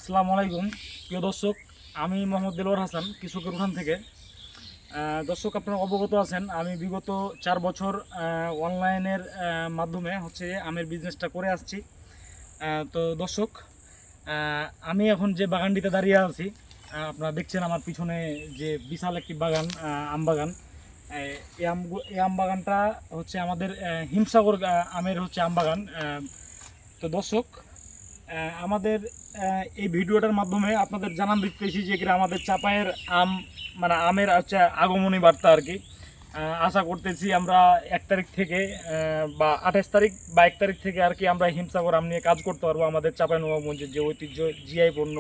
আসসালামু আলাইকুম প্রিয় দর্শক, আমি মোহাম্মদ দেলোয়ার হাসান কৃষকের উঠান থেকে। দর্শক, আপনারা অবগত আছেন আমি বিগত 4 বছর অনলাইনের মাধ্যমে আমের বিজনেসটা করে আসছি। তো দর্শক, আমি এখন যে বাগানটিতে দাঁড়িয়ে আছি, আপনারা দেখছেন আমার পিছনে যে বিশাল একটি বাগান, আম বাগান। এই আম বাগানটা আমাদের হিমসাগর আমের আম বাগান। তো দর্শক, আমাদের এই ভিডিওটার মাধ্যমে আপনাদের জানান দিতেছি যে আমাদের চাপায়ের আম আমের আগমনী বার্তা আর কি। আশা করতেছি আমরা 1 তারিখ থেকে বা 28 তারিখ বা 1 তারিখ থেকে আর কি আমরা হিমসাগর আম নিয়ে কাজ করতে পারবো, আমাদের চাঁপাইনবাবগঞ্জের যে ঐতিহ্য জিআই পণ্য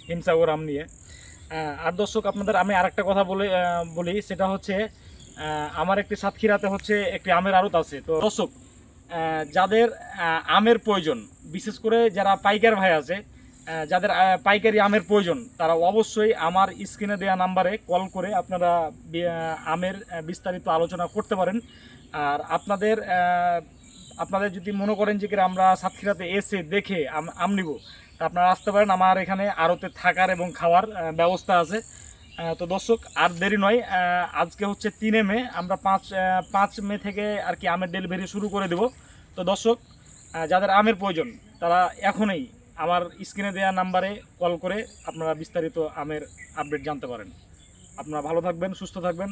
হিমসাগর আম নিয়ে। আর দর্শক, আপনাদের আমি আরেকটা কথা বলি, সেটা হচ্ছে আমার একটি সাতক্ষীরাতে একটি আমের আড়ত আছে। তো দর্শক, যাদের আমের প্রয়োজন, বিশেষ করে যারা পাইকার ভাই আছে, যাদের পাইকারি আমের প্রয়োজন, তারা অবশ্যই আমার স্ক্রিনে দেওয়া নাম্বারে কল করে আপনারা আমের বিস্তারিত আলোচনা করতে পারেন। আর আপনাদের যদি মনে করেন যে আমরা সাতক্ষীরাতে এসে দেখে আম নিব, তা আপনারা আসতে পারেন। আমার এখানে আড়তে থাকার এবং খাওয়ার ব্যবস্থা আছে। তো দর্শক, আর দেরি নয়, আজকে 3 মে, আমরা 5 মে থেকে আর কি আমের ডেলিভারি শুরু করে দেব। তো দর্শক, যাদের আমের প্রয়োজন, তারা এখনই আমার স্ক্রিনে দেওয়া নাম্বারে কল করে আপনারা বিস্তারিত আমের আপডেট জানতে পারেন। আপনারা ভালো থাকবেন, সুস্থ থাকবেন।